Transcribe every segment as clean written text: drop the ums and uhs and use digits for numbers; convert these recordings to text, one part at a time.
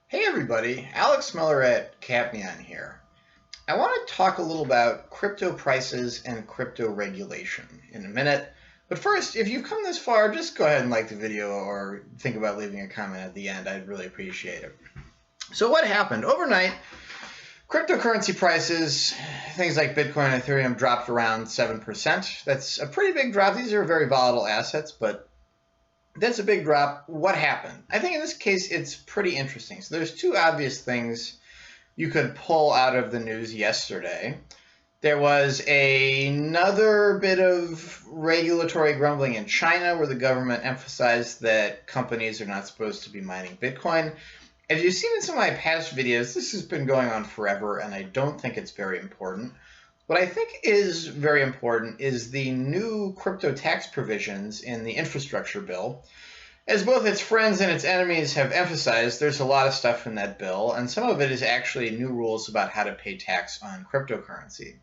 Hey everybody, Alex Miller at Capnion here. I want to talk a little about crypto prices and crypto regulation in a minute. But first, if you've come this far, just go ahead and like the video or think about leaving a comment at the end. I'd really appreciate it. So what happened? Overnight, cryptocurrency prices, things like Bitcoin and Ethereum, dropped around 7%. That's a pretty big drop. These are very volatile assets, but that's a big drop. What happened? I think in this case, it's pretty interesting. So there's two obvious things you could pull out of the news yesterday. There was another bit of regulatory grumbling in China where the government emphasized that companies are not supposed to be mining Bitcoin. As you've seen in some of my past videos, this has been going on forever, and I don't think it's very important. What I think is very important is the new crypto tax provisions in the infrastructure bill. As both its friends and its enemies have emphasized, there's a lot of stuff in that bill, and some of it is actually new rules about how to pay tax on cryptocurrency.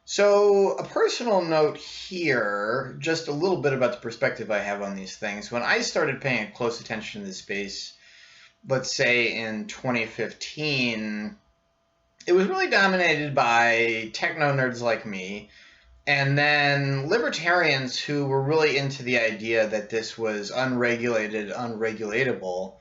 So a personal note here, just a little bit about the perspective I have on these things. When I started paying close attention to this space, let's say in 2015, it was really dominated by techno nerds like me, and then libertarians who were really into the idea that this was unregulated, unregulatable.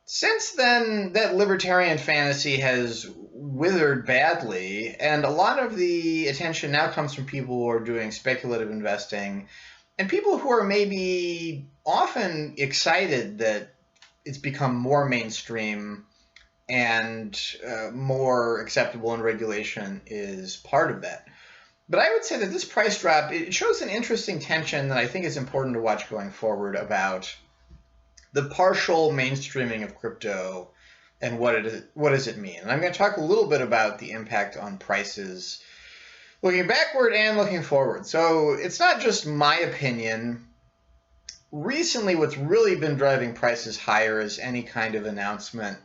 Since then, that libertarian fantasy has withered badly, and a lot of the attention now comes from people who are doing speculative investing and people who are maybe often excited that it's become more mainstream and more acceptable, and regulation is part of that. But I would say that this price drop, it shows an interesting tension that I think is important to watch going forward about the partial mainstreaming of crypto and what does it mean. And I'm going to talk a little bit about the impact on prices looking backward and looking forward. So it's not just my opinion. Recently, what's really been driving prices higher is any kind of announcement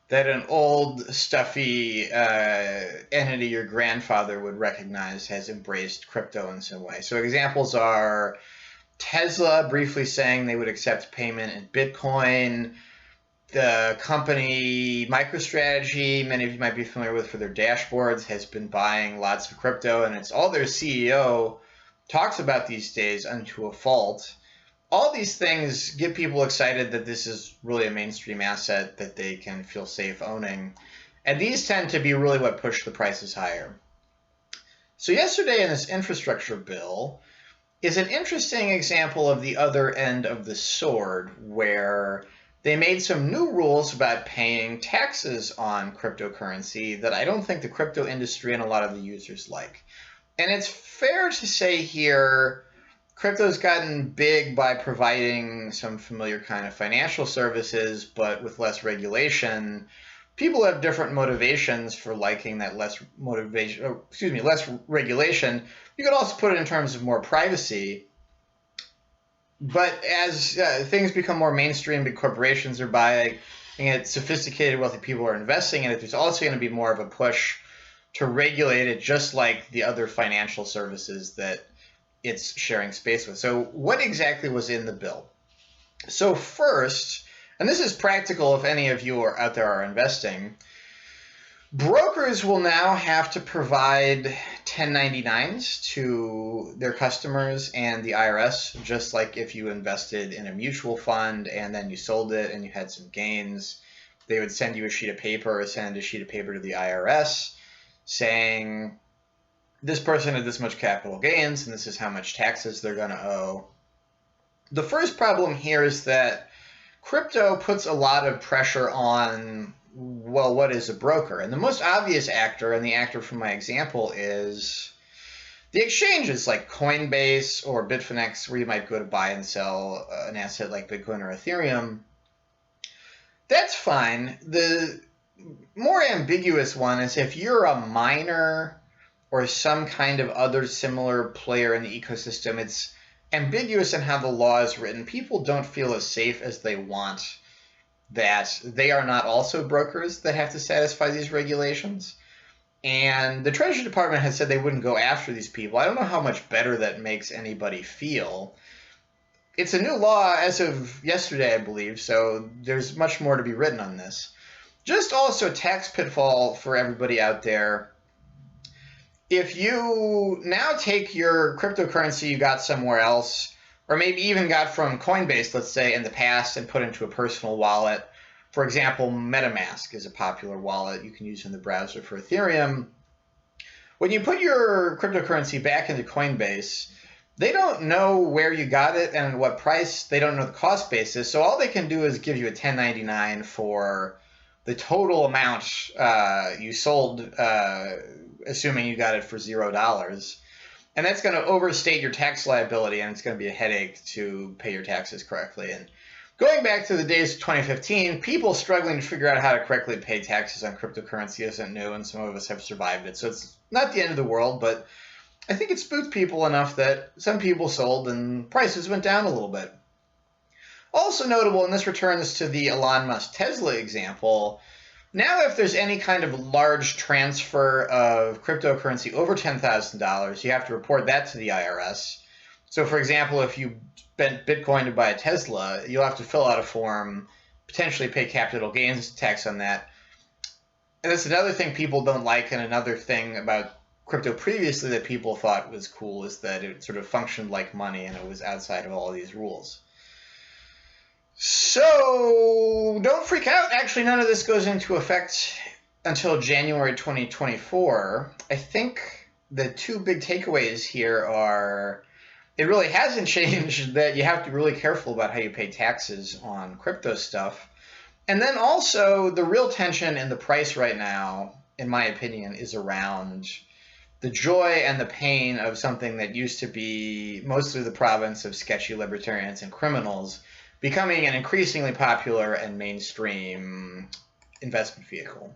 that an old, stuffy entity your grandfather would recognize has embraced crypto in some way. So examples are Tesla briefly saying they would accept payment in Bitcoin. The company MicroStrategy, many of you might be familiar with for their dashboards, has been buying lots of crypto, and it's all their CEO talks about these days unto a fault. All these things get people excited that this is really a mainstream asset that they can feel safe owning. And these tend to be really what push the prices higher. So yesterday in this infrastructure bill is an interesting example of the other end of the sword, where they made some new rules about paying taxes on cryptocurrency that I don't think the crypto industry and a lot of the users like. And it's fair to say here, crypto's gotten big by providing some familiar kind of financial services, but with less regulation. People have different motivations for liking that less regulation. You could also put it in terms of more privacy. But as things become more mainstream, big corporations are buying it, sophisticated, wealthy people are investing in it, there's also going to be more of a push to regulate it, just like the other financial services that it's sharing space with. So what exactly was in the bill? So first, and this is practical if any of you are out there are investing, brokers will now have to provide 1099s to their customers and the IRS, just like if you invested in a mutual fund and then you sold it and you had some gains. They would send you a sheet of paper or send a sheet of paper to the IRS saying, this person had this much capital gains, and this is how much taxes they're going to owe. The first problem here is that crypto puts a lot of pressure on, well, what is a broker? And the most obvious actor, and the actor from my example, is the exchanges like Coinbase or Bitfinex, where you might go to buy and sell an asset like Bitcoin or Ethereum. That's fine. The more ambiguous one is if you're a miner or some kind of other similar player in the ecosystem, it's ambiguous in how the law is written. People don't feel as safe as they want that they are not also brokers that have to satisfy these regulations. And the Treasury Department has said they wouldn't go after these people. I don't know how much better that makes anybody feel. it's a new law as of yesterday, I believe, so there's much more to be written on this. Just also tax pitfall for everybody out there. If you now take your cryptocurrency you got somewhere else, or maybe even got from Coinbase, let's say, in the past and put into a personal wallet, for example, MetaMask is a popular wallet you can use in the browser for Ethereum. When you put your cryptocurrency back into Coinbase, they don't know where you got it and at what price. They don't know the cost basis. So all they can do is give you a 1099 for the total amount you sold, assuming you got it for $0. And that's going to overstate your tax liability, and it's going to be a headache to pay your taxes correctly. And going back to the days of 2015, people struggling to figure out how to correctly pay taxes on cryptocurrency isn't new, and some of us have survived it. So it's not the end of the world, but I think it spooked people enough that some people sold and prices went down a little bit. Also notable, and this returns to the Elon Musk Tesla example, now if there's any kind of large transfer of cryptocurrency over $10,000, you have to report that to the IRS. So for example, if you spent Bitcoin to buy a Tesla, you'll have to fill out a form, potentially pay capital gains tax on that. And that's another thing people don't like, and another thing about crypto previously that people thought was cool is that it sort of functioned like money and it was outside of all of these rules. So don't freak out. Actually, none of this goes into effect until January 2024. I think the two big takeaways here are it really hasn't changed that you have to be really careful about how you pay taxes on crypto stuff. And then also the real tension in the price right now, in my opinion, is around the joy and the pain of something that used to be mostly the province of sketchy libertarians and criminals becoming an increasingly popular and mainstream investment vehicle.